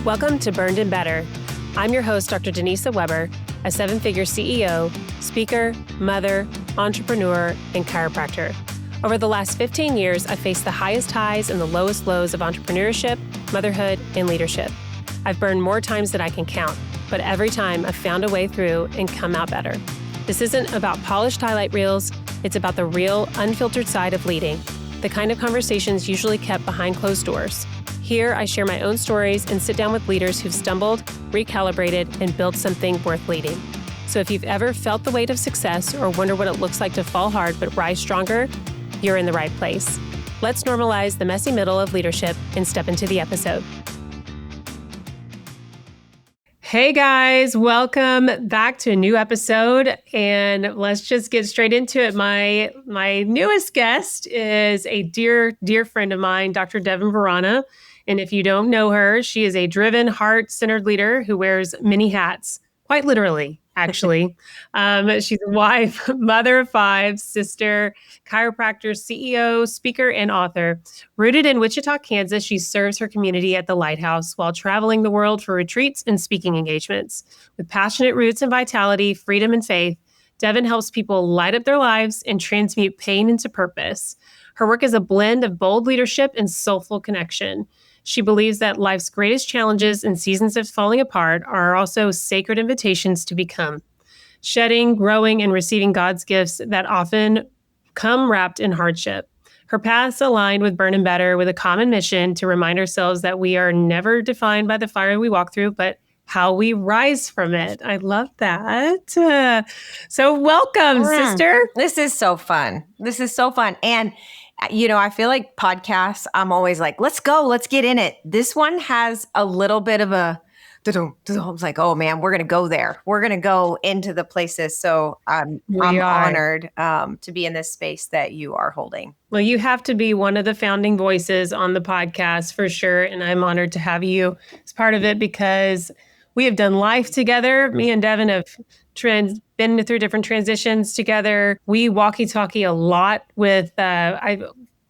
Welcome to Burned and Better. I'm your host, Dr. Denisa Weber, a seven-figure CEO, speaker, mother, entrepreneur, and chiropractor. Over the last 15 years, I've faced the highest highs and the lowest lows of entrepreneurship, motherhood, and leadership. I've burned more times than I can count, but every time I've found a way through and come out better. This isn't about polished highlight reels. It's about the real, unfiltered side of leading, the kind of conversations usually kept behind closed doors. Here, I share my own stories and sit down with leaders who've stumbled, recalibrated, and built something worth leading. So if you've ever felt the weight of success or wonder what it looks like to fall hard but rise stronger, you're in the right place. Let's normalize the messy middle of leadership and step into the episode. Hey guys, welcome back to a new episode, and let's just get straight into it. My newest guest is a dear friend of mine, Dr. Devin Vrana. And if you don't know her, she is a driven, heart-centered leader who wears many hats, quite literally, actually. She's a wife, mother of five, sister, chiropractor, CEO, speaker, and author. Rooted in Wichita, Kansas, she serves her community at the Lighthouse while traveling the world for retreats and speaking engagements. With passionate roots and vitality, freedom, and faith, Devin helps people light up their lives and transmute pain into purpose. Her work is a blend of bold leadership and soulful connection. She believes that life's greatest challenges and seasons of falling apart are also sacred invitations to become, shedding, growing, and receiving God's gifts that often come wrapped in hardship. Her paths aligned with Burn and Better with a common mission to remind ourselves that we are never defined by the fire we walk through, but how we rise from it. I love that. So welcome, sister. This is so fun. And I feel like podcasts, I'm always like, let's go, let's get in it. This one has a little bit of a, I was like, oh man, we're going to go there. We're going to go into the places. So I'm honored to be in this space that you are holding. Well, you have to be one of the founding voices on the podcast for sure. And I'm honored to have you as part of it because we have done life together. Me and Devin have been through different transitions together. We walkie-talkie a lot with,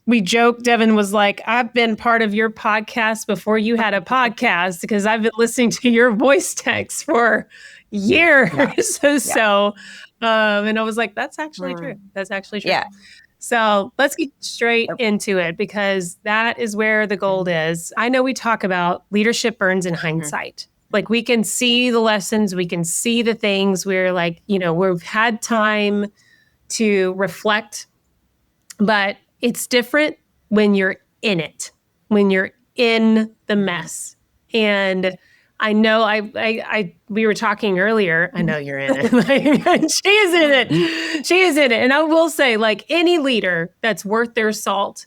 we joke, Devin was like, I've been part of your podcast before you had a podcast because I've been listening to your voice texts for years. Yeah. And I was like, that's actually true. That's actually true. Yeah. So let's get straight into it because that is where the gold is. I know we talk about leadership burns in hindsight. Like we can see the lessons, we can see the things we're like, we've had time to reflect, but it's different when you're in it, when you're in the mess. And I know we were talking earlier, I know you're in it. She is in it. She is in it. And I will say, like any leader that's worth their salt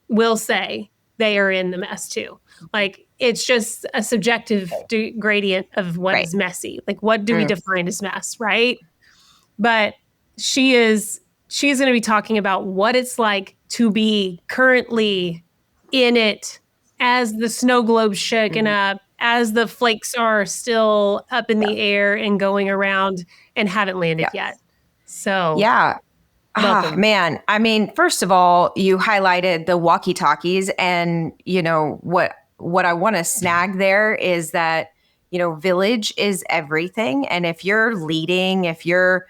will say they are in the mess too. Like, it's just a subjective gradient of what is messy. Like, what do we define as mess, right? But she's going to be talking about what it's like to be currently in it as the snow globe's shaking up, as the flakes are still up in the air and going around and haven't landed yet. So, yeah. Man. I mean, first of all, you highlighted the walkie-talkies and, what I want to snag there is that, village is everything. And if you're leading, if you're,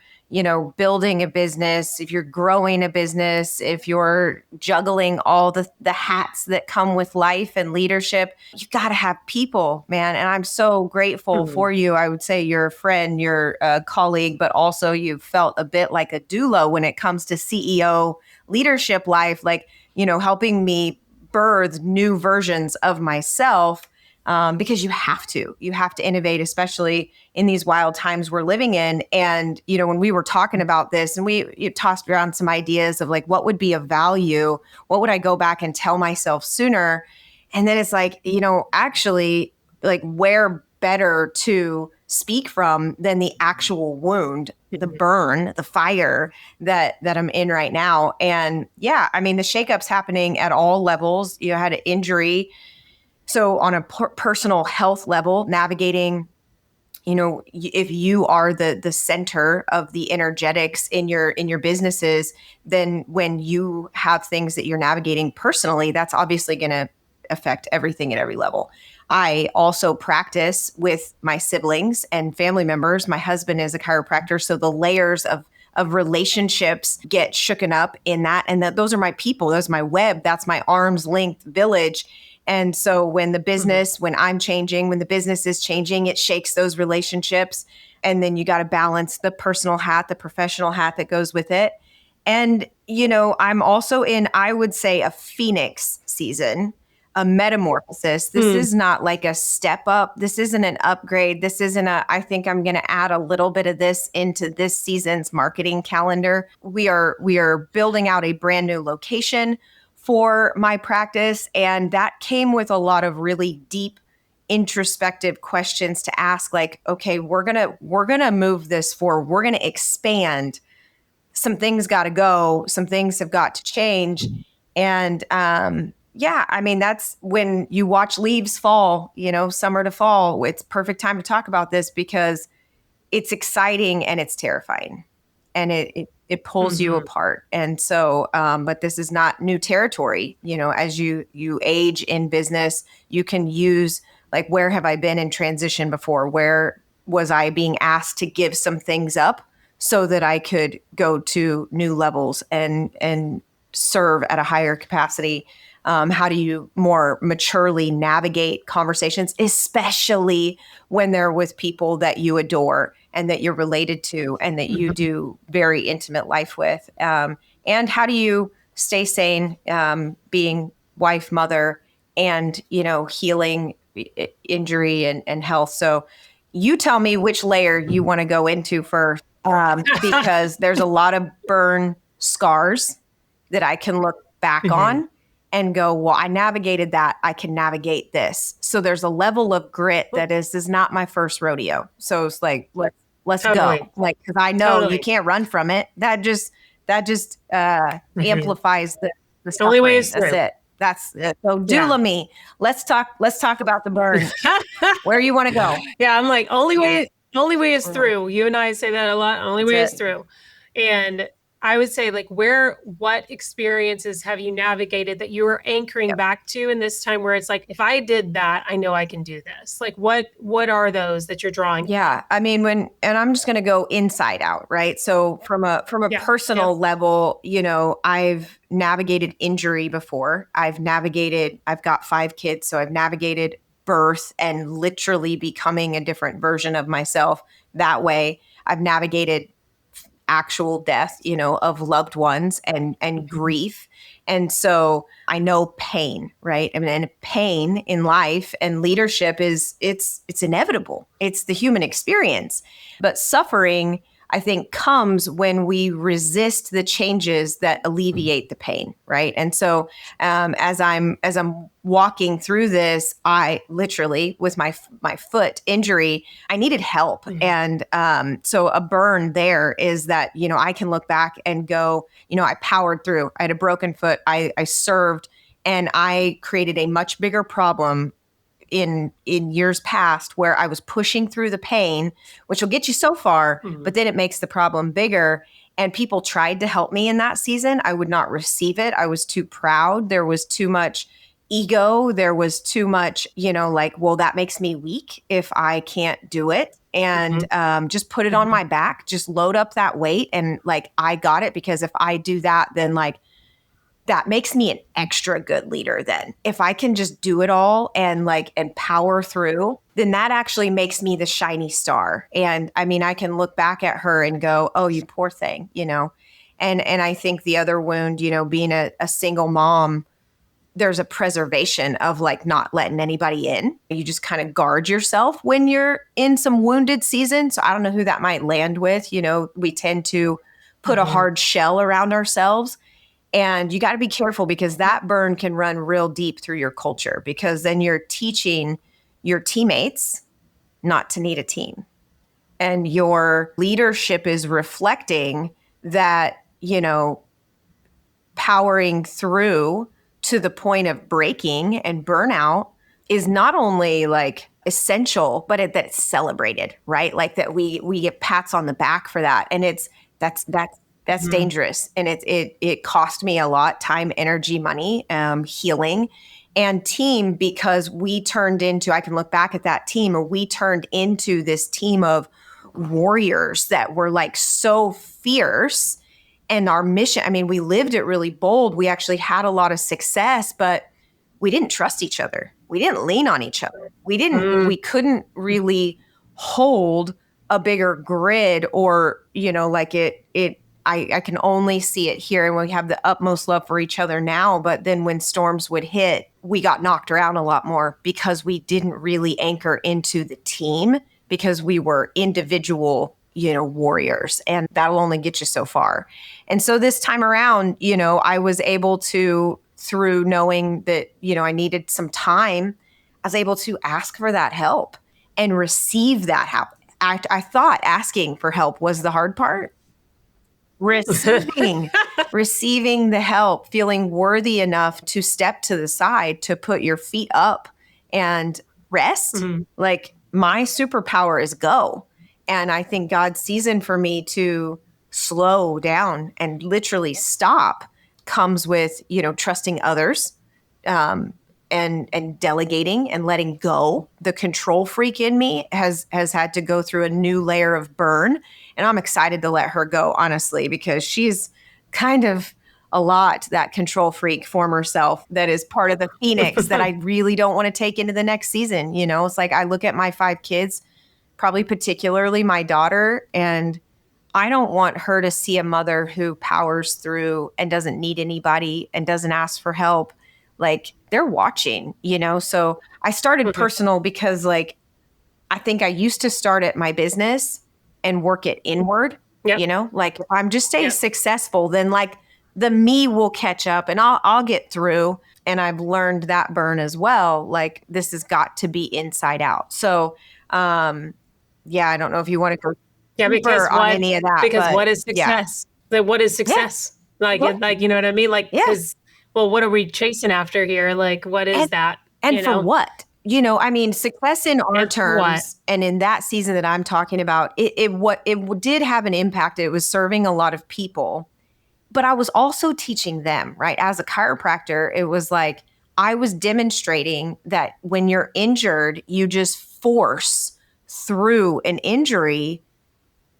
building a business, if you're growing a business, if you're juggling all the hats that come with life and leadership, you got to have people, man. And I'm so grateful for you. I would say you're a friend, you're a colleague, but also you've felt a bit like a doula when it comes to CEO leadership life, like, helping me birth new versions of myself because you have to innovate, especially in these wild times we're living in. And, when we were talking about this and you tossed around some ideas of like, what would be of value? What would I go back and tell myself sooner? And then it's like, actually like where better to speak from than the actual wound, the burn, the fire that I'm in right now. And yeah, I mean, the shakeup's happening at all levels. You had an injury. So on a personal health level, navigating, if you are the center of the energetics in your businesses, then when you have things that you're navigating personally, that's obviously going to affect everything at every level. I also practice with my siblings and family members. My husband is a chiropractor, so the layers of relationships get shooken up in that. And those are my people. Those are my web. That's my arm's length village. And so when the business, when I'm changing, when the business is changing, it shakes those relationships. And then you got to balance the personal hat, the professional hat that goes with it. And, I'm also in, I would say, a phoenix season, a metamorphosis. This is not like a step up. This isn't an upgrade. This isn't I think I'm going to add a little bit of this into this season's marketing calendar. We are building out a brand new location for my practice. And that came with a lot of really deep introspective questions to ask, like, okay, we're going to move this forward. We're going to expand. Some things got to go. Some things have got to change. And, that's when you watch leaves fall, summer to fall. It's perfect time to talk about this because it's exciting and it's terrifying and it pulls you apart. And so, but this is not new territory. As you age in business, you can use, like, where have I been in transition before? Where was I being asked to give some things up so that I could go to new levels and serve at a higher capacity? How do you more maturely navigate conversations, especially when they're with people that you adore and that you're related to and that you do very intimate life with? And how do you stay sane, being wife, mother, and, healing injury and health? So you tell me which layer you want to go into first, because there's a lot of burn scars that I can look back on and go, well, I navigated that. I can navigate this. So there's a level of grit that this is not my first rodeo. So it's like, let's go. Like, cause I know you can't run from it. That just amplifies the only way is That's through. it. That's it. So doula me. Let's talk about the burn. Where you want to go? Yeah. I'm like, only way is through. You and I say that a lot. Only way is through. And I would say, like, what experiences have you navigated that you are anchoring back to in this time where it's like, if I did that, I know I can do this? Like, what are those that you're drawing? Yeah. I mean, and I'm just going to go inside out, right? So from a personal level, I've navigated injury before. I've got 5 kids. So I've navigated birth and literally becoming a different version of myself that way. I've navigated actual death, of loved ones and grief. And so I know pain, right? I mean, and pain in life and leadership it's inevitable. It's the human experience. But suffering, I think, comes when we resist the changes that alleviate the pain, right? And so as I'm walking through this, I literally, with my foot injury, I needed help. And so a burn there is that, I can look back and go, I powered through. I had a broken foot. I served, and I created a much bigger problem in years past where I was pushing through the pain, which will get you so far, but then it makes the problem bigger. And people tried to help me in that season. I would not receive it. I was too proud. There was too much ego. There was too much, like, well, that makes me weak if I can't do it. And just put it on my back, just load up that weight. And like, I got it, because if I do that, then like, that makes me an extra good leader. Then if I can just do it all and power through, then that actually makes me the shiny star. And I mean, I can look back at her and go, oh, you poor thing, and I think the other wound, being a single mom, there's a preservation of like not letting anybody in. You just kind of guard yourself when you're in some wounded season. So I don't know who that might land with. We tend to put a hard shell around ourselves. And you got to be careful, because that burn can run real deep through your culture, because then you're teaching your teammates not to need a team. And your leadership is reflecting that, powering through to the point of breaking and burnout is not only like essential, but that it's celebrated, right? Like that we get pats on the back for that. And that's dangerous. And it cost me a lot, time, energy, money, healing. and team, because we turned into, I can look back at that team, or we turned into this team of warriors that were like so fierce. And our mission, I mean, we lived it really bold. We actually had a lot of success, but we didn't trust each other. We didn't lean on each other. We couldn't really hold a bigger grid, or, like I can only see it here, and we have the utmost love for each other now. But then when storms would hit, we got knocked around a lot more because we didn't really anchor into the team, because we were individual, warriors, and that'll only get you so far. And so this time around, I was able to, through knowing that, I needed some time, I was able to ask for that help and receive that help. I thought asking for help was the hard part. Receiving the help, feeling worthy enough to step to the side, to put your feet up and rest. Like, my superpower is go. And I think God's season for me to slow down and literally stop comes with, trusting others, and delegating and letting go. The control freak in me has had to go through a new layer of burn. And I'm excited to let her go, honestly, because she's kind of a lot, that control freak former self that is part of the Phoenix that I really don't want to take into the next season. It's like, I look at my 5 kids, probably particularly my daughter, and I don't want her to see a mother who powers through and doesn't need anybody and doesn't ask for help. Like, they're watching, So I started personal because, like, I think I used to start at my business and work it inward. Like, if I'm just staying successful, then like the me will catch up and I'll get through. And I've learned that burn as well. Like, this has got to be inside out. So, I don't know if you want to go deeper on any of that. Because what is success? What is success? Like, you know what I mean? Like, well, what are we chasing after here? Like, what is that? And for what? I mean, success in our terms, and in that season that I'm talking about, it did have an impact. It was serving a lot of people, but I was also teaching them, right? As a chiropractor, it was like, I was demonstrating that when you're injured, you just force through an injury,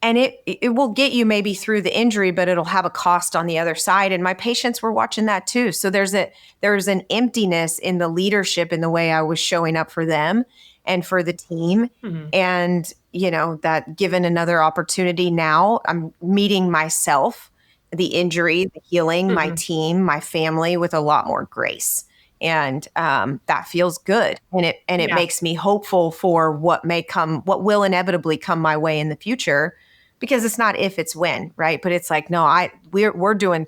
and it will get you maybe through the injury, but it'll have a cost on the other side. And my patients were watching that too. So there's an emptiness in the leadership, in the way I was showing up for them and for the team. And, that given another opportunity now, I'm meeting myself, the injury, the healing, my team, my family, with a lot more grace. And that feels good. And it makes me hopeful for what will inevitably come my way in the future. Because it's not if, it's when, right? But it's like, no, we're doing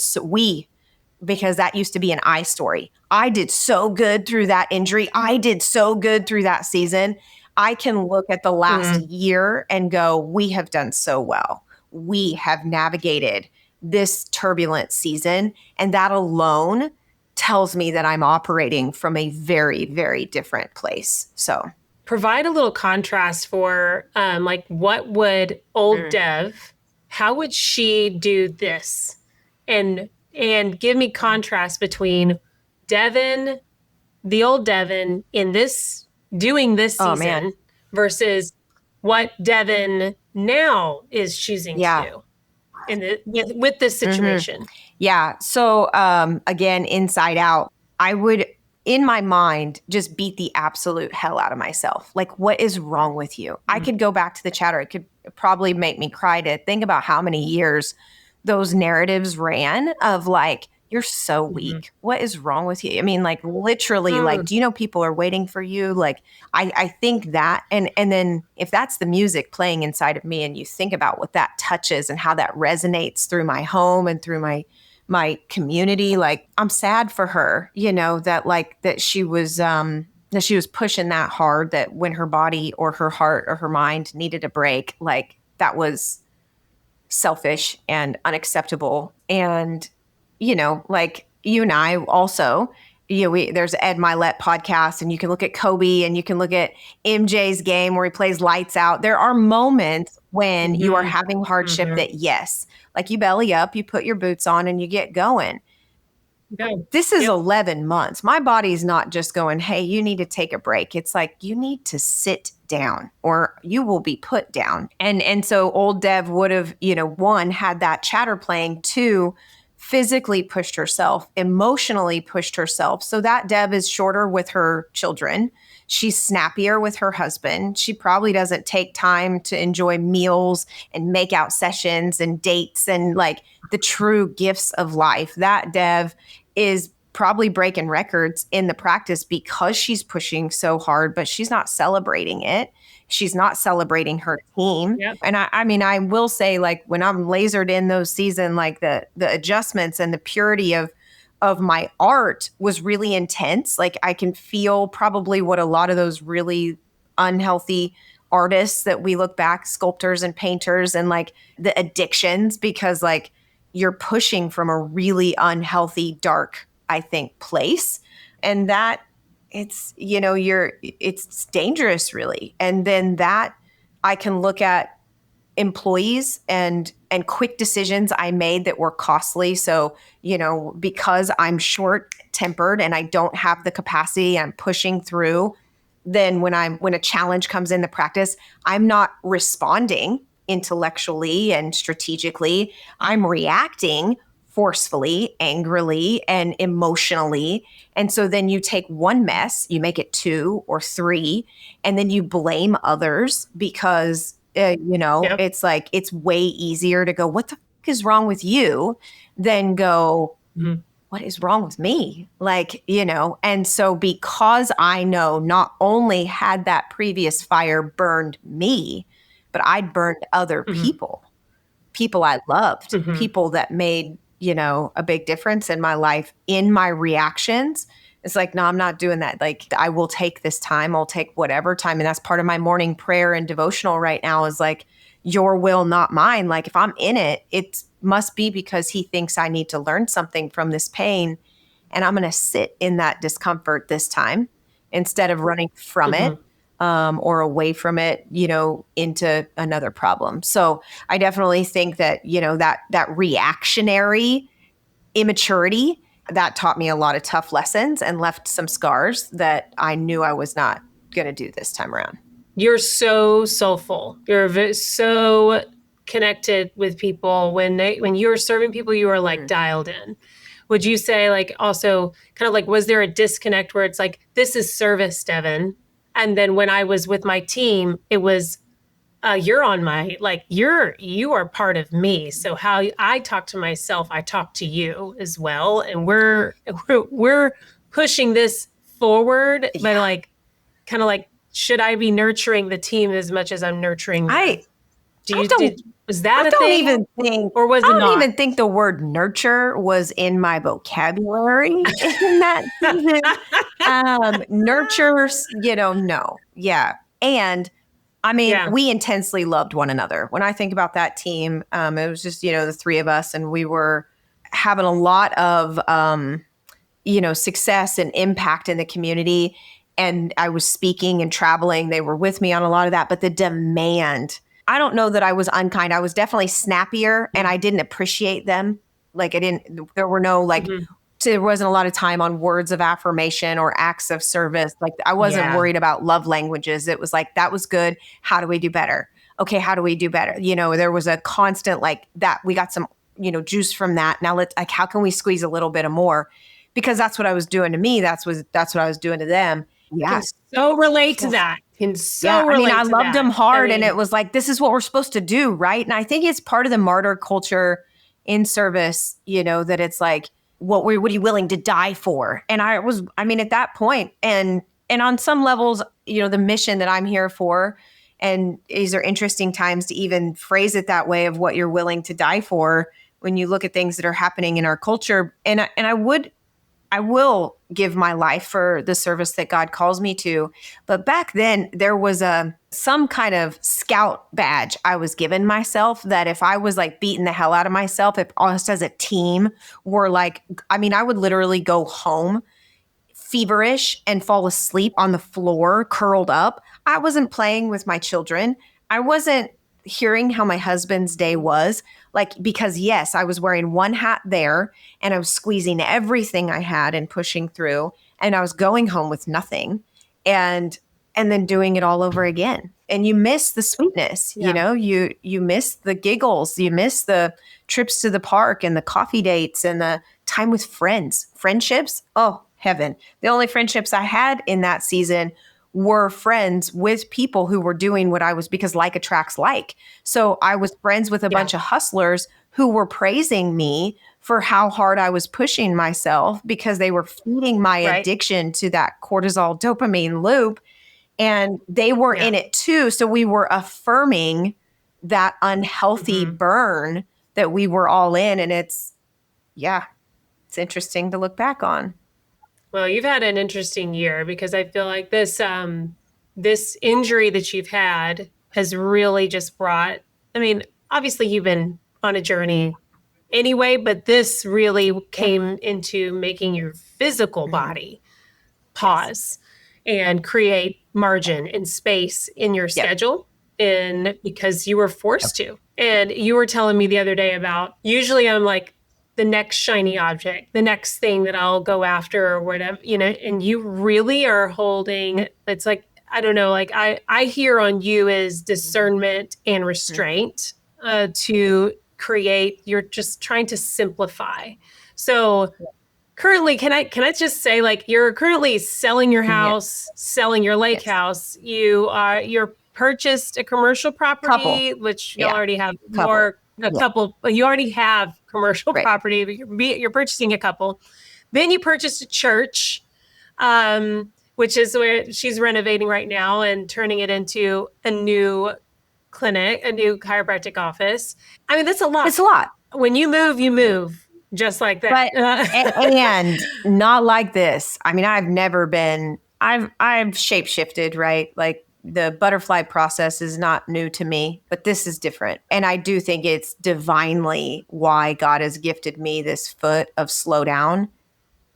because that used to be an I story. I did so good through that injury. I did so good through that season. I can look at the last year and go, we have done so well. We have navigated this turbulent season. And that alone tells me that I'm operating from a very, very different place. So provide a little contrast for like, what would old Dev, how would she do this? And give me contrast between Devin, the old Devin in doing this season versus what Devin now is choosing to do with this situation. Yeah. So again, inside out, I would, in my mind, just beat the absolute hell out of myself. Like, what is wrong with you? I could go back to the chatter. It could probably make me cry to think about how many years those narratives ran of like, you're so weak. What is wrong with you? I mean, like, literally, like, do you know people are waiting for you? Like, I think that, and then if that's the music playing inside of me, and you think about what that touches and how that resonates through my home and through my community, like, I'm sad for her, that she was pushing that hard, that when her body or her heart or her mind needed a break, like, that was selfish and unacceptable. And, like, you and I also, there's Ed Milet podcast, and you can look at Kobe and you can look at MJ's game where he plays lights out. There are moments when you are having hardship that, yes, like, you belly up, you put your boots on and you get going. Yeah. This is Yep. 11 months. My body's not just going, hey, you need to take a break. It's like, you need to sit down or you will be put down. And so old Dev would have, one, had that chatter playing, two, physically pushed herself, emotionally pushed herself. So that Deb is shorter with her children. She's snappier with her husband. She probably doesn't take time to enjoy meals and make out sessions and dates and like the true gifts of life. That Dev is probably breaking records in the practice because she's pushing so hard, but she's not celebrating it. She's not celebrating her team. Yep. And I mean, I will say, like, when I'm lasered in those season, like the adjustments and the purity of my art was really intense. Like, I can feel probably what a lot of those really unhealthy artists that we look back, sculptors and painters, and like the addictions, because like you're pushing from a really unhealthy, dark, I think, place. And that it's, it's dangerous, really. And then that I can look at employees and quick decisions I made that were costly. So, because I'm short tempered and I don't have the capacity, I'm pushing through. Then when a challenge comes in the practice, I'm not responding intellectually and strategically. I'm reacting forcefully, angrily, and emotionally. And so then you take one mess, you make it two or three, and then you blame others because, Yep. it's like, it's way easier to go, what the fuck is wrong with you? Than go, Mhm. what is wrong with me? Like, and so because I know not only had that previous fire burned me, but I'd burned other Mhm. people I loved, Mhm. people that made, a big difference in my life, in my reactions. It's like, no, I'm not doing that. Like, I will take this time. I'll take whatever time. And that's part of my morning prayer and devotional right now is like, your will, not mine. Like, if I'm in it, it must be because he thinks I need to learn something from this pain. And I'm going to sit in that discomfort this time instead of running from it, Mhm. or away from it, into another problem. So I definitely think that, that reactionary immaturity that taught me a lot of tough lessons and left some scars that I knew I was not going to do this time around. You're so soulful. You're so connected with people. When you're serving people, you are like dialed in. Would you say, like, also kind of like, was there a disconnect where it's like, this is service, Devin, and then when I was with my team, it was, you're on my, like, you are part of me. So how I talk to myself, I talk to you as well, and we're pushing this forward, but Yeah. like, kind of like, should I be nurturing the team as much as I'm nurturing you? I I don't Was I that a don't thing even think or was I it don't not? even think the word nurture was in my vocabulary in that season. Nurture, no. Yeah. And I mean, Yeah. we intensely loved one another. When I think about that team, it was just, the three of us, and we were having a lot of, success and impact in the community. And I was speaking and traveling. They were with me on a lot of that. But the demand, I don't know that I was unkind. I was definitely snappier and I didn't appreciate them. Like, there were no, like, Mhm. there wasn't a lot of time on words of affirmation or acts of service. Like, I wasn't Yeah. worried about love languages. It was like, that was good. How do we do better? Okay, how do we do better? There was a constant, like, that we got some, juice from that. Now let's, like, how can we squeeze a little bit of more? Because that's what I was doing to me. That's what I was doing to them. Can Yeah. so relate to that. Can Yeah, so I mean, I relate to loved that. them I hard, and it mean, was like, this is what we're supposed to do, right? And I think it's part of the martyr culture in service, that it's like, what are you willing to die for? And I mean, at that point, and on some levels, the mission that I'm here for, and these are interesting times to even phrase it that way of what you're willing to die for when you look at things that are happening in our culture. And I will give my life for the service that God calls me to. But back then there was some kind of scout badge I was given myself, that if I was like beating the hell out of myself, if us as a team were like, I mean, I would literally go home feverish and fall asleep on the floor, curled up. I wasn't playing with my children. I wasn't, hearing how my husband's day was, like, because yes, I was wearing one hat there and I was squeezing everything I had and pushing through, and I was going home with nothing, and then doing it all over again. And you miss the sweetness, Yeah. you miss the giggles, you miss the trips to the park and the coffee dates and the time with friendships. Oh, heaven. The only friendships I had in that season were friends with people who were doing what I was, because like attracts like. So I was friends with a bunch of hustlers who were praising me for how hard I was pushing myself, because they were feeding my addiction to that cortisol dopamine loop, and they were in it too. So we were affirming that unhealthy burn that we were all in. And it's interesting to look back on. Well, you've had an interesting year, because I feel like this injury that you've had has really just brought, I mean, obviously you've been on a journey anyway, but this really came into making your physical body pause and create margin and space in your schedule, and because you were forced to. And you were telling me the other day about, usually I'm like, the next shiny object, the next thing that I'll go after or whatever, and you really are holding, it's like, I don't know, like I hear on you is discernment and restraint to create, you're just trying to simplify. So currently, can I just say, like, you're currently selling your house, selling your lake house. You're purchased a commercial property, which you already have couple. You already have commercial property, but you're purchasing a couple. Then you purchased a church, which is where she's renovating right now and turning it into a new clinic, a new chiropractic office. I mean, that's a lot. It's a lot. When you move. Just like that. But, and not like this. I mean, I've shape-shifted, right? Like, the butterfly process is not new to me, but this is different. And I do think it's divinely why God has gifted me this foot of slow down,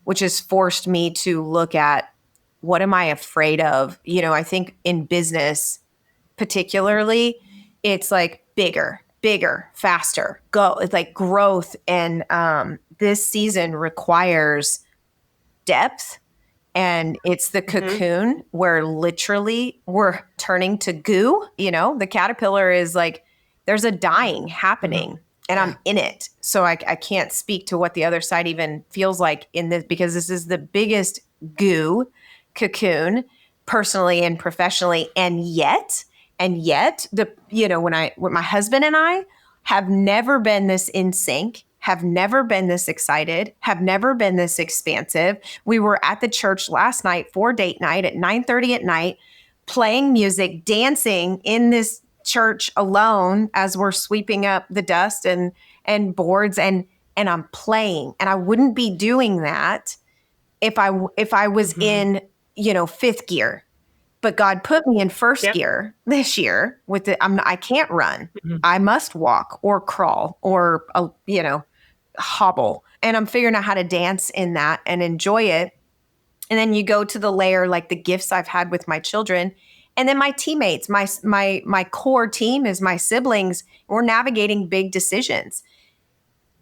which has forced me to look at, what am I afraid of? I think in business particularly, it's like bigger, faster, go. It's like growth. And this season requires depth. And it's the cocoon where literally we're turning to goo. The caterpillar is like, there's a dying happening and I'm in it. So I can't speak to what the other side even feels like in this, because this is the biggest goo cocoon personally and professionally. And yet when my husband and I have never been this in sync, have never been this excited, have never been this expansive. We were at the church last night for date night at 9:30 at night, playing music, dancing in this church alone as we're sweeping up the dust and boards, and I'm playing. And I wouldn't be doing that if I was in, fifth gear. But God put me in first gear this year with I can't run. I must walk or crawl or, hobble. And I'm figuring out how to dance in that and enjoy it. And then you go to the layer, like the gifts I've had with my children, and then my teammates, my core team is my siblings. We're navigating big decisions.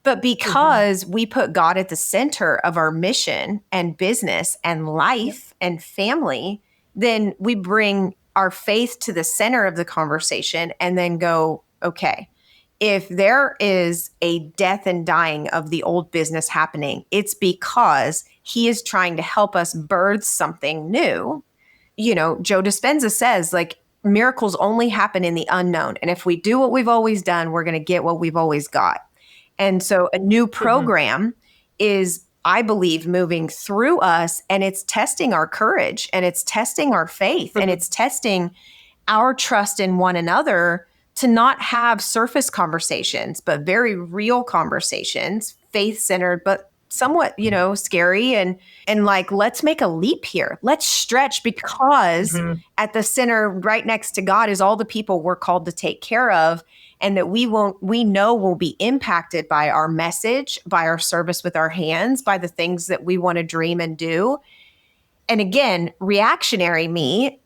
But because we put God at the center of our mission and business and life and family, then we bring our faith to the center of the conversation and then go, okay, if there is a death and dying of the old business happening, it's because he is trying to help us birth something new. Joe Dispenza says, like, miracles only happen in the unknown. And if we do what we've always done, we're going to get what we've always got. And so a new program is, I believe, moving through us, and it's testing our courage, and it's testing our faith, and it's testing our trust in one another to not have surface conversations, but very real conversations, faith-centered, but somewhat, scary, and like, let's make a leap here. Let's stretch, because at the center right next to God is all the people we're called to take care of, and that we know will be impacted by our message, by our service with our hands, by the things that we want to dream and do. And again, reactionary me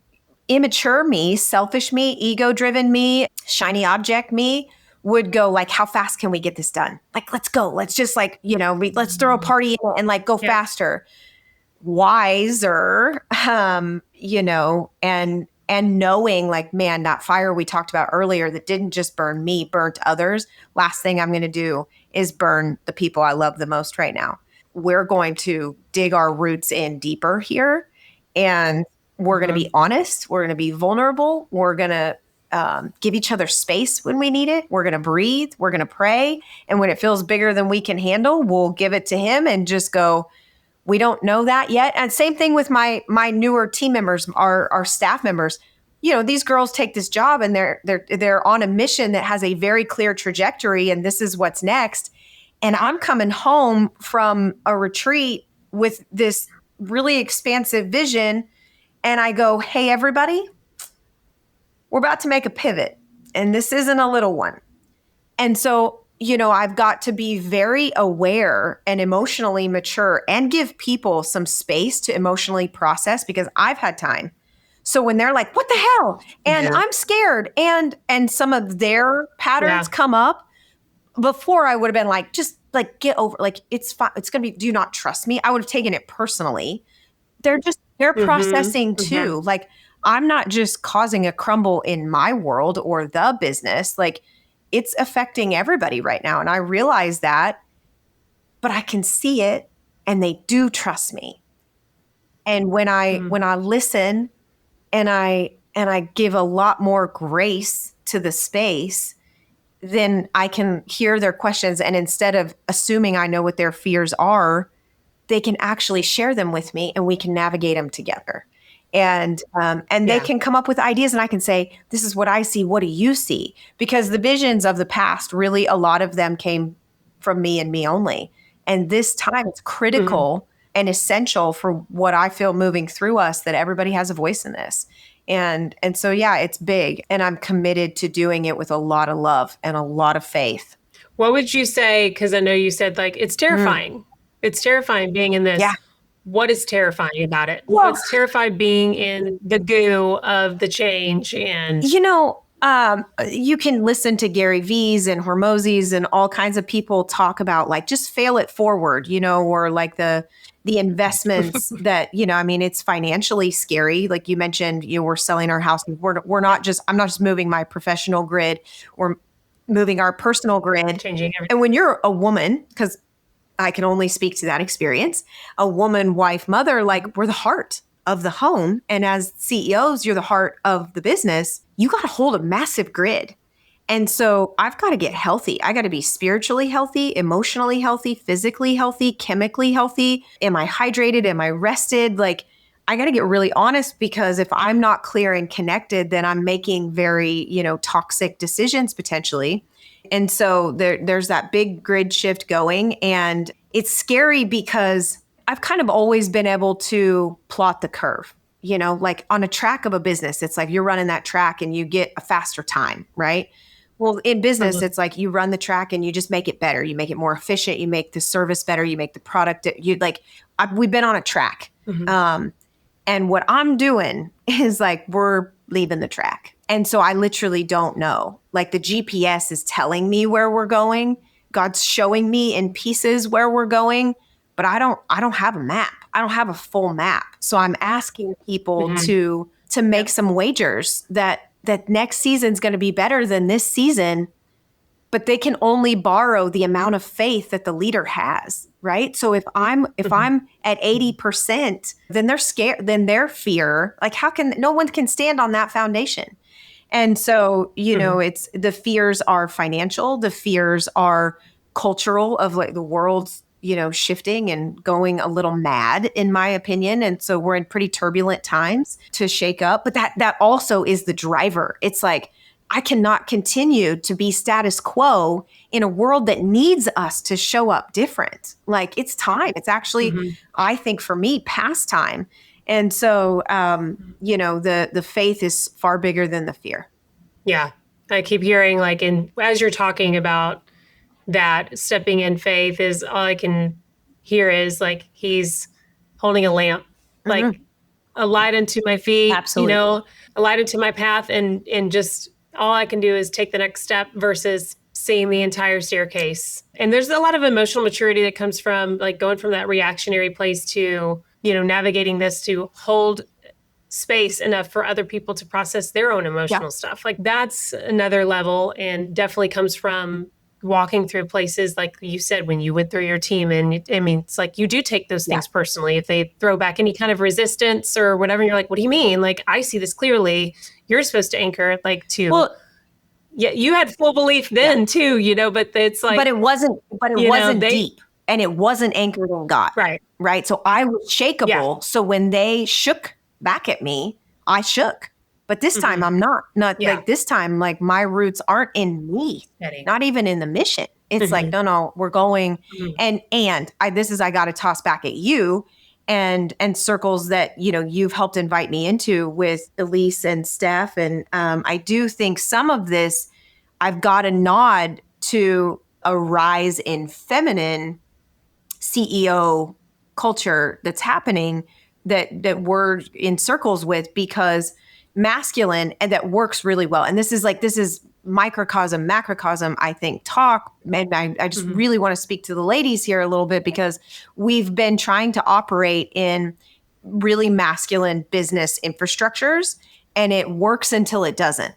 immature me, selfish me, ego-driven me, shiny object me would go like, how fast can we get this done? Like, let's go. Let's just like, let's throw a party and like go faster. Wiser, and knowing like, man, that fire we talked about earlier that didn't just burn me, burnt others. Last thing I'm going to do is burn the people I love the most right now. We're going to dig our roots in deeper here, and we're going to be honest. We're going to be vulnerable. We're going to give each other space when we need it. We're going to breathe. We're going to pray. And when it feels bigger than we can handle, we'll give it to him and just go, we don't know that yet. And same thing with my newer team members, our staff members. These girls take this job and they're on a mission that has a very clear trajectory, and this is what's next. And I'm coming home from a retreat with this really expansive vision, and I go, hey, everybody, we're about to make a pivot, and this isn't a little one. And so, I've got to be very aware and emotionally mature and give people some space to emotionally process, because I've had time. So when they're like, what the hell? And I'm scared. And some of their patterns come up, before I would have been like, just like, get over, like, it's fine. It's going to be, do you not trust me? I would have taken it personally. They're processing too. Like, I'm not just causing a crumble in my world or the business. Like, it's affecting everybody right now. And I realize that, but I can see it, and they do trust me. And when I listen and I give a lot more grace to the space, then I can hear their questions. And instead of assuming I know what their fears are, they can actually share them with me, and we can navigate them together. And they can come up with ideas, and I can say, this is what I see. What do you see? Because the visions of the past, really, a lot of them came from me and me only. And this time it's critical and essential for what I feel moving through us, that everybody has a voice in this. And so, it's big, and I'm committed to doing it with a lot of love and a lot of faith. What would you say? Because I know you said like, it's terrifying. It's terrifying being in this. Yeah. What is terrifying about it? What's terrifying being in the goo of the change? And you can listen to Gary V's and Hormozzi's and all kinds of people talk about like, just fail it forward, or like the investments that, it's financially scary. Like you mentioned, we're selling our house. I'm not just moving my professional grid, we're moving our personal grid. Changing everything. And when you're a woman, because I can only speak to that experience, a woman, wife, mother, like, we're the heart of the home. And as CEOs, you're the heart of the business. You got to hold a massive grid. And so I've got to get healthy. I got to be spiritually healthy, emotionally healthy, physically healthy, chemically healthy. Am I hydrated? Am I rested? Like, I got to get really honest, because if I'm not clear and connected, then I'm making very, toxic decisions potentially. And so there's that big grid shift going, and it's scary because I've kind of always been able to plot the curve, like on a track of a business. It's like you're running that track and you get a faster time, right? Well, in business, it's like you run the track and you just make it better. You make it more efficient. You make the service better. You make the product. We've been on a track. And what I'm doing is like, we're leaving the track. And so I literally don't know. Like, the GPS is telling me where we're going. God's showing me in pieces where we're going, but I don't have a map. I don't have a full map. So I'm asking people to make some wagers that next season's going to be better than this season, but they can only borrow the amount of faith that the leader has, right? So if I'm at 80%, then they're scared, then their fear, like, no one can stand on that foundation. And so, it's, the fears are financial, the fears are cultural, of like the world's, shifting and going a little mad, in my opinion. And so we're in pretty turbulent times to shake up, but that also is the driver. It's like, I cannot continue to be status quo in a world that needs us to show up different. Like, it's time. It's actually, I think for me, past time. And so, the faith is far bigger than the fear. Yeah. I keep hearing, like, as you're talking about that, stepping in faith, is all I can hear is like, he's holding a lamp, like a light unto my feet, Absolutely. a light unto my path, and just all I can do is take the next step versus seeing the entire staircase. And there's a lot of emotional maturity that comes from like going from that reactionary place to, navigating this to hold space enough for other people to process their own emotional stuff. Like that's another level, and definitely comes from walking through places like you said when you went through your team. And I mean, it's like you do take those things personally if they throw back any kind of resistance or whatever. And you're like, what do you mean? Like, I see this clearly. You're supposed to anchor like to. Well, yeah, you had full belief then too, but it's like, but it wasn't deep, and it wasn't anchored in God. Right. So I was shakeable. Yeah. So when they shook back at me, I shook. But this time I'm not like this time, like my roots aren't in me, not even in the mission. It's like, no, we're going. And I got to toss back at you and circles that, you've helped invite me into with Elise and Steph. And I do think some of this, I've got a nod to a rise in feminine CEO culture that's happening that we're in circles with, because masculine, and that works really well. And this is microcosm, macrocosm, I think, talk. And I just really want to speak to the ladies here a little bit, because we've been trying to operate in really masculine business infrastructures, and it works until it doesn't.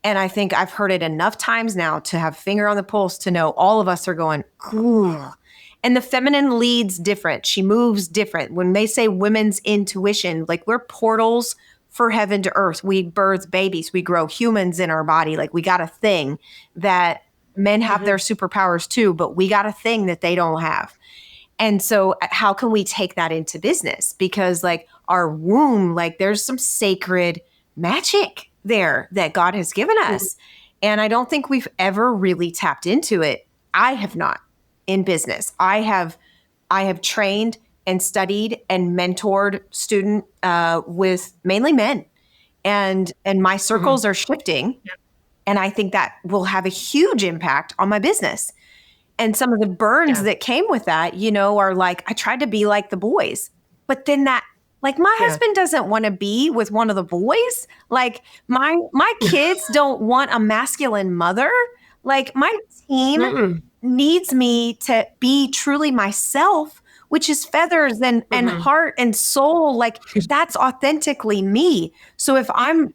And I think I've heard it enough times now to have finger on the pulse to know all of us are going, ooh. And the feminine leads different. She moves different. When they say women's intuition, like we're portals for heaven to earth. We birth babies. We grow humans in our body. Like we got a thing that men have their superpowers too, but we got a thing that they don't have. And so how can we take that into business? Because like our womb, like there's some sacred magic there that God has given us. And I don't think we've ever really tapped into it. I have not. In business, I have trained and studied and mentored student with mainly men, and my circles are shifting, and I think that will have a huge impact on my business. And some of the burns that came with that, are like, I tried to be like the boys, but then that, like, my husband doesn't want to be with one of the boys. Like my kids don't want a masculine mother. Like my team needs me to be truly myself, which is feathers and heart and soul. Like that's authentically me. So if I'm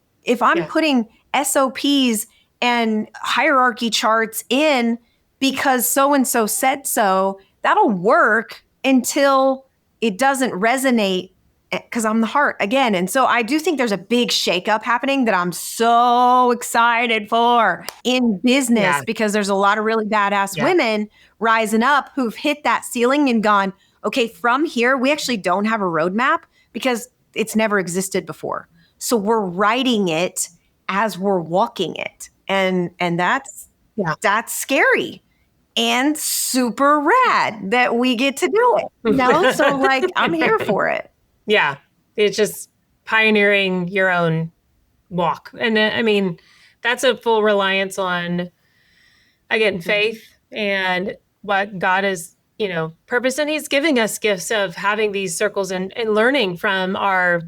putting SOPs and hierarchy charts in because so-and-so said so, that'll work until it doesn't resonate, because I'm the heart again. And so I do think there's a big shakeup happening that I'm so excited for in business, because there's a lot of really badass women rising up who've hit that ceiling and gone, okay, from here, we actually don't have a roadmap because it's never existed before. So we're writing it as we're walking it. And that's scary and super rad that we get to do it. So like, I'm here for it. Yeah, it's just pioneering your own walk. And I mean, that's a full reliance on, again, faith and what God is, purpose. And he's giving us gifts of having these circles and learning from our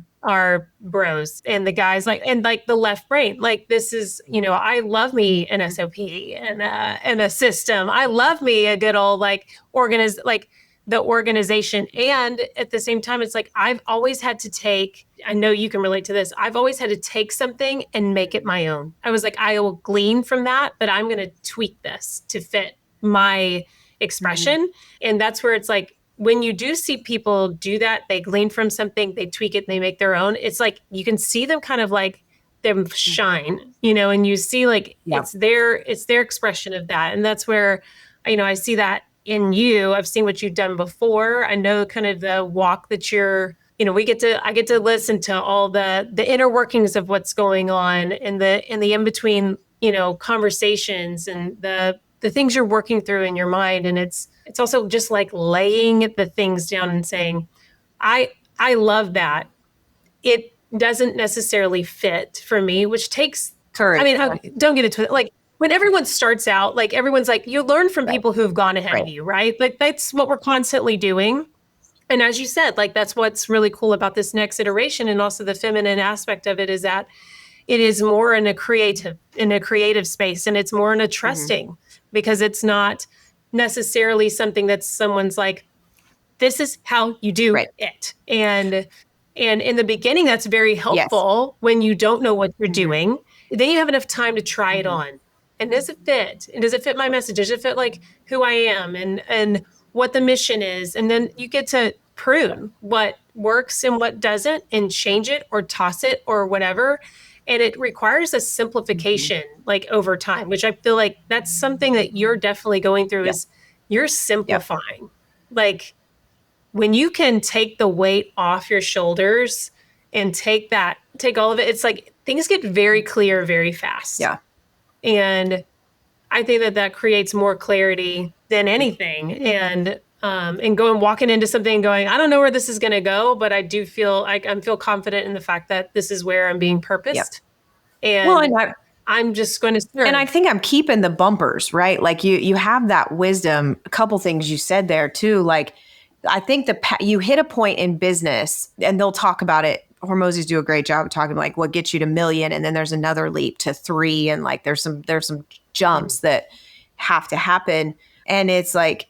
bros and the guys like the left brain. Like this is, I love me an SOP and a system. I love me a good old the organization. And at the same time, it's like, I've always had to take, I know you can relate to this. I've always had to take something and make it my own. I was like, I will glean from that, but I'm going to tweak this to fit my expression. And that's where it's like, when you do see people do that, they glean from something, they tweak it, and they make their own. It's like, you can see them kind of like them shine, and you see like, it's their expression of that. And that's where, I see that in you. I've seen what you've done before. I know kind of the walk that you're, I get to listen to all the inner workings of what's going on in the in-between, conversations and the things you're working through in your mind. And it's also just like laying the things down and saying, I love that. It doesn't necessarily fit for me, which takes courage. I mean, don't get into it. Like, when everyone starts out, like everyone's like, you learn from people who've gone ahead of you, right? Like that's what we're constantly doing. And as you said, like that's what's really cool about this next iteration, and also the feminine aspect of it, is that it is more in a creative space, and it's more in a trusting, because it's not necessarily something that someone's like, this is how you do Right. it. And in the beginning, that's very Yes. helpful when you don't know what you're doing. Then you have enough time to try it on. And does it fit? And does it fit my message? Does it fit like who I am and what the mission is? And then you get to prune what works and what doesn't, and change it or toss it or whatever. And it requires a simplification like over time, which I feel like that's something that you're definitely going through. Yep. Is you're Yep. simplifying. Like when you can take the weight off your shoulders and take all of it, it's like things get very clear very fast. Yeah. And I think that creates more clarity than anything. And walking into something and going, I don't know where this is going to go, but I do feel like I feel confident in the fact that this is where I'm being purposed. Yep. And I'm just going to serve. And I think I'm keeping the bumpers, right? Like you have that wisdom. A couple things you said there too. Like I think you hit a point in business, and they'll talk about it. Hormozis do a great job of talking like what gets you to million, and then there's another leap to 3, and like there's some jumps that have to happen. And it's like,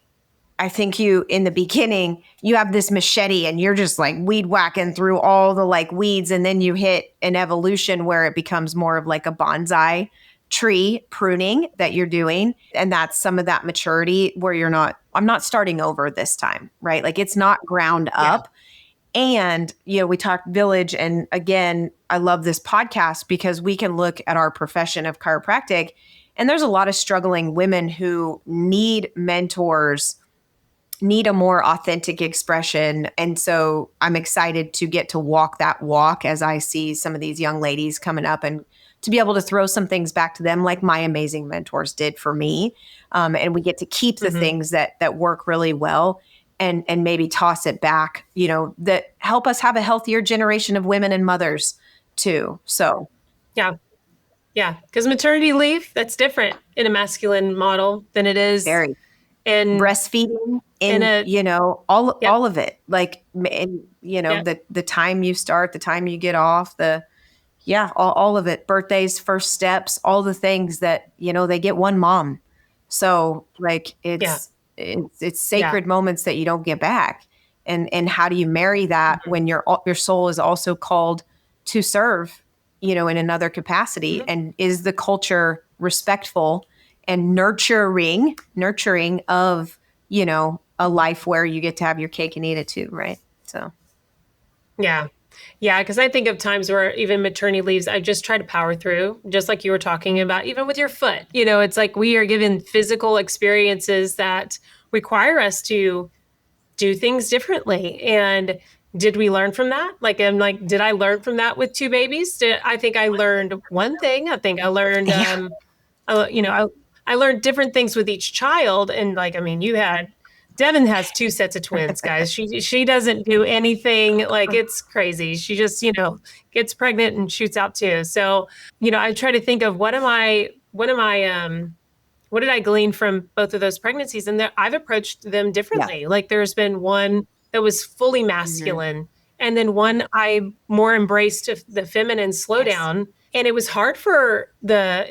I think in the beginning, you have this machete and you're just like weed whacking through all the like weeds. And then you hit an evolution where it becomes more of like a bonsai tree pruning that you're doing. And that's some of that maturity where I'm not starting over this time, right? Like it's not ground up. And, we talked village. And again, I love this podcast because we can look at our profession of chiropractic, and there's a lot of struggling women who need mentors, need a more authentic expression. And so I'm excited to get to walk that walk as I see some of these young ladies coming up, and to be able to throw some things back to them like my amazing mentors did for me. And we get to keep the things that work really well, and maybe toss it back, that help us have a healthier generation of women and mothers too. So yeah. Because maternity leave, that's different in a masculine model than it is very in breastfeeding, all of it. Like, and, the time you start, the time you get off, all of it, birthdays, first steps, all the things that, they get one mom. So like it's sacred moments that you don't get back. And how do you marry that when your soul is also called to serve, in another capacity? And is the culture respectful and nurturing of, a life where you get to have your cake and eat it too, right? So yeah, because I think of times where even maternity leaves, I just try to power through, just like you were talking about, even with your foot. It's like we are given physical experiences that require us to do things differently. And did we learn from that? Did I learn from that with 2 babies? I think I learned one thing. I think I learned, I learned different things with each child. And Devin has 2 sets of twins, guys. She doesn't do anything like it's crazy. She just, gets pregnant and shoots out too. So, I try to think of what did I glean from both of those pregnancies? And I've approached them differently. Yeah. Like there's been one that was fully masculine, and then one I more embraced the feminine slowdown. And it was hard for the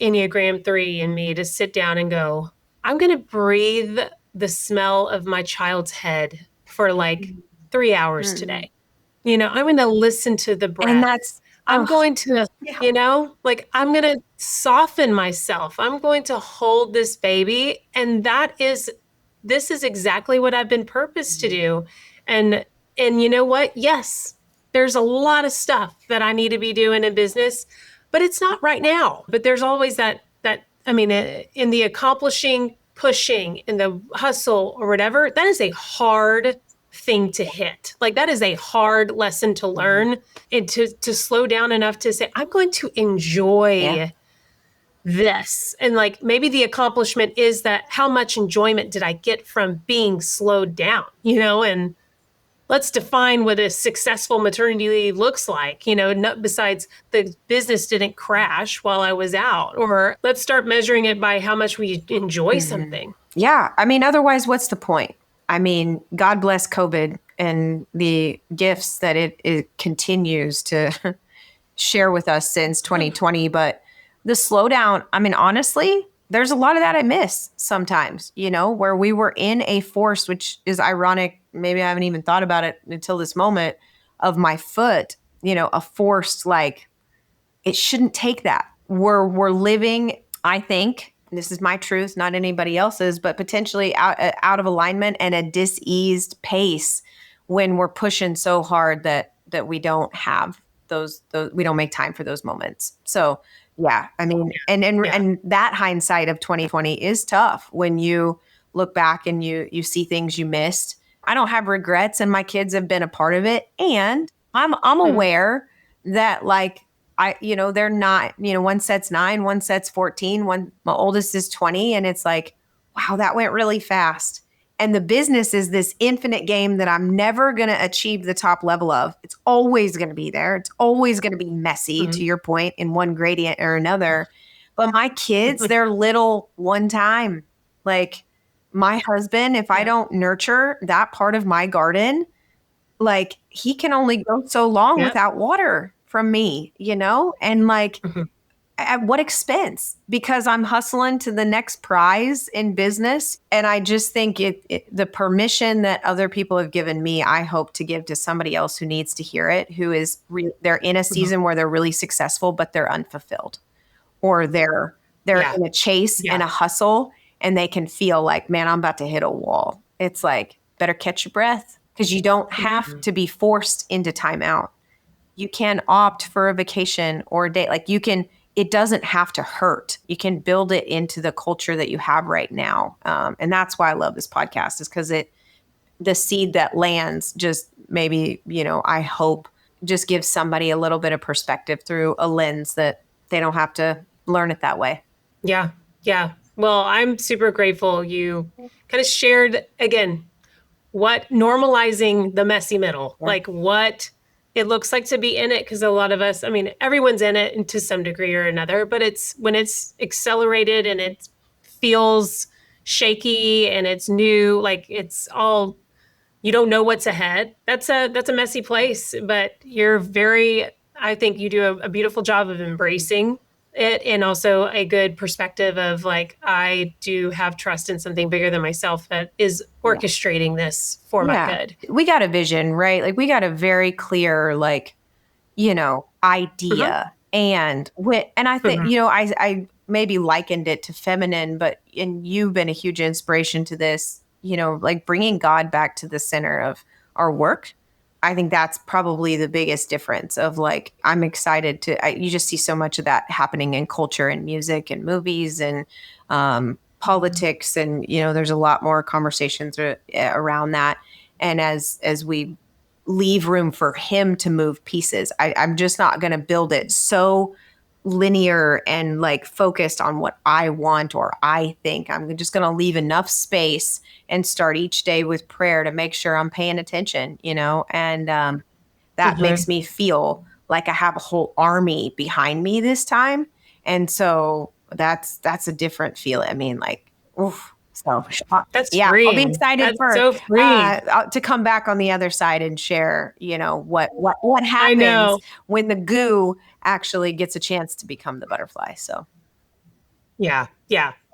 Enneagram 3 in me to sit down and go, I'm going to breathe the smell of my child's head for like 3 hours today. I'm going to listen to the breath. And I'm going to, I'm going to soften myself. I'm going to hold this baby. And this is exactly what I've been purposed to do. And you know what? Yes, there's a lot of stuff that I need to be doing in business, but it's not right now. But there's always in the accomplishing, pushing, in the hustle or whatever, that is a hard thing to hit. Like that is a hard lesson to learn, and to slow down enough to say, I'm going to enjoy this. And like maybe the accomplishment is that how much enjoyment did I get from being slowed down, and let's define what a successful maternity leave looks like, besides the business didn't crash while I was out, or let's start measuring it by how much we enjoy something. Yeah. Otherwise, what's the point? I mean, God bless COVID and the gifts that it continues to share with us since 2020. But the slowdown, I mean, honestly, there's a lot of that I miss sometimes, where we were in a force, which is ironic. Maybe I haven't even thought about it until this moment of my foot, a forced, like, it shouldn't take that. We're living, I think, this is my truth, not anybody else's, but potentially out of alignment and a diseased pace when we're pushing so hard that we don't have those we don't make time for those moments. So yeah, I mean, and that hindsight of 2020 is tough when you look back and you see things you missed. I don't have regrets, and my kids have been a part of it, and I'm aware that, like, they're not, one set's 9, one set's 14, my oldest is 20. And it's like, wow, that went really fast. And the business is this infinite game that I'm never going to achieve the top level of. It's always going to be there. It's always going to be messy, to your point, in one gradient or another. But my kids, they're little one time. Like, my husband, if I don't nurture that part of my garden, like, he can only go so long without water from me, and like, at what expense? Because I'm hustling to the next prize in business. And I just think the permission that other people have given me, I hope to give to somebody else who needs to hear it, who is they're in a season where they're really successful, but they're unfulfilled, or they're in a chase and a hustle, and they can feel like, man, I'm about to hit a wall. It's like, better catch your breath, because you don't have to be forced into timeout. You can opt for a vacation or a date. Like, it doesn't have to hurt. You can build it into the culture that you have right now. And that's why I love this podcast, is because the seed that lands just maybe, I hope just gives somebody a little bit of perspective through a lens that they don't have to learn it that way. Yeah. Yeah. Well, I'm super grateful you kind of shared, again, what normalizing the messy middle, like what it looks like to be in it. Because a lot of us, I mean, everyone's in it to some degree or another, but it's when it's accelerated and it feels shaky and it's new, like it's all, you don't know what's ahead. That's a messy place, but I think you do a beautiful job of embracing it, and also a good perspective of, like, I do have trust in something bigger than myself that is orchestrating this for my good. We got a vision, right? Like, we got a very clear, like, idea. And I think, I maybe likened it to feminine, and you've been a huge inspiration to this, like bringing God back to the center of our work. I think that's probably the biggest difference of, like, I'm excited you just see so much of that happening in culture and music and movies and politics. And, there's a lot more conversations around that. And as we leave room for him to move pieces, I'm just not going to build it so linear and, like, focused on what I want or I think. I'm just going to leave enough space and start each day with prayer to make sure I'm paying attention, and that makes me feel like I have a whole army behind me this time. And so that's a different feeling. I mean, like, oof. So that's freeing. I'll be excited to come back on the other side and share, what happens when the goo actually gets a chance to become the butterfly. So, yeah.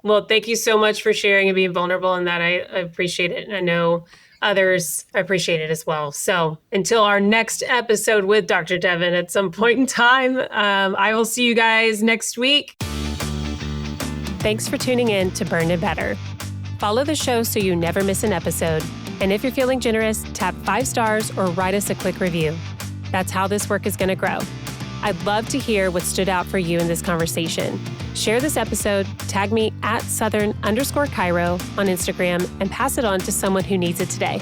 Well, thank you so much for sharing and being vulnerable, and that I appreciate it. And I know others appreciate it as well. So until our next episode with Dr. Devin at some point in time, I will see you guys next week. Thanks for tuning in to Burn It Better. Follow the show so you never miss an episode. And if you're feeling generous, tap 5 stars or write us a quick review. That's how this work is going to grow. I'd love to hear what stood out for you in this conversation. Share this episode, tag me at Southern_Chiro on Instagram, and pass it on to someone who needs it today.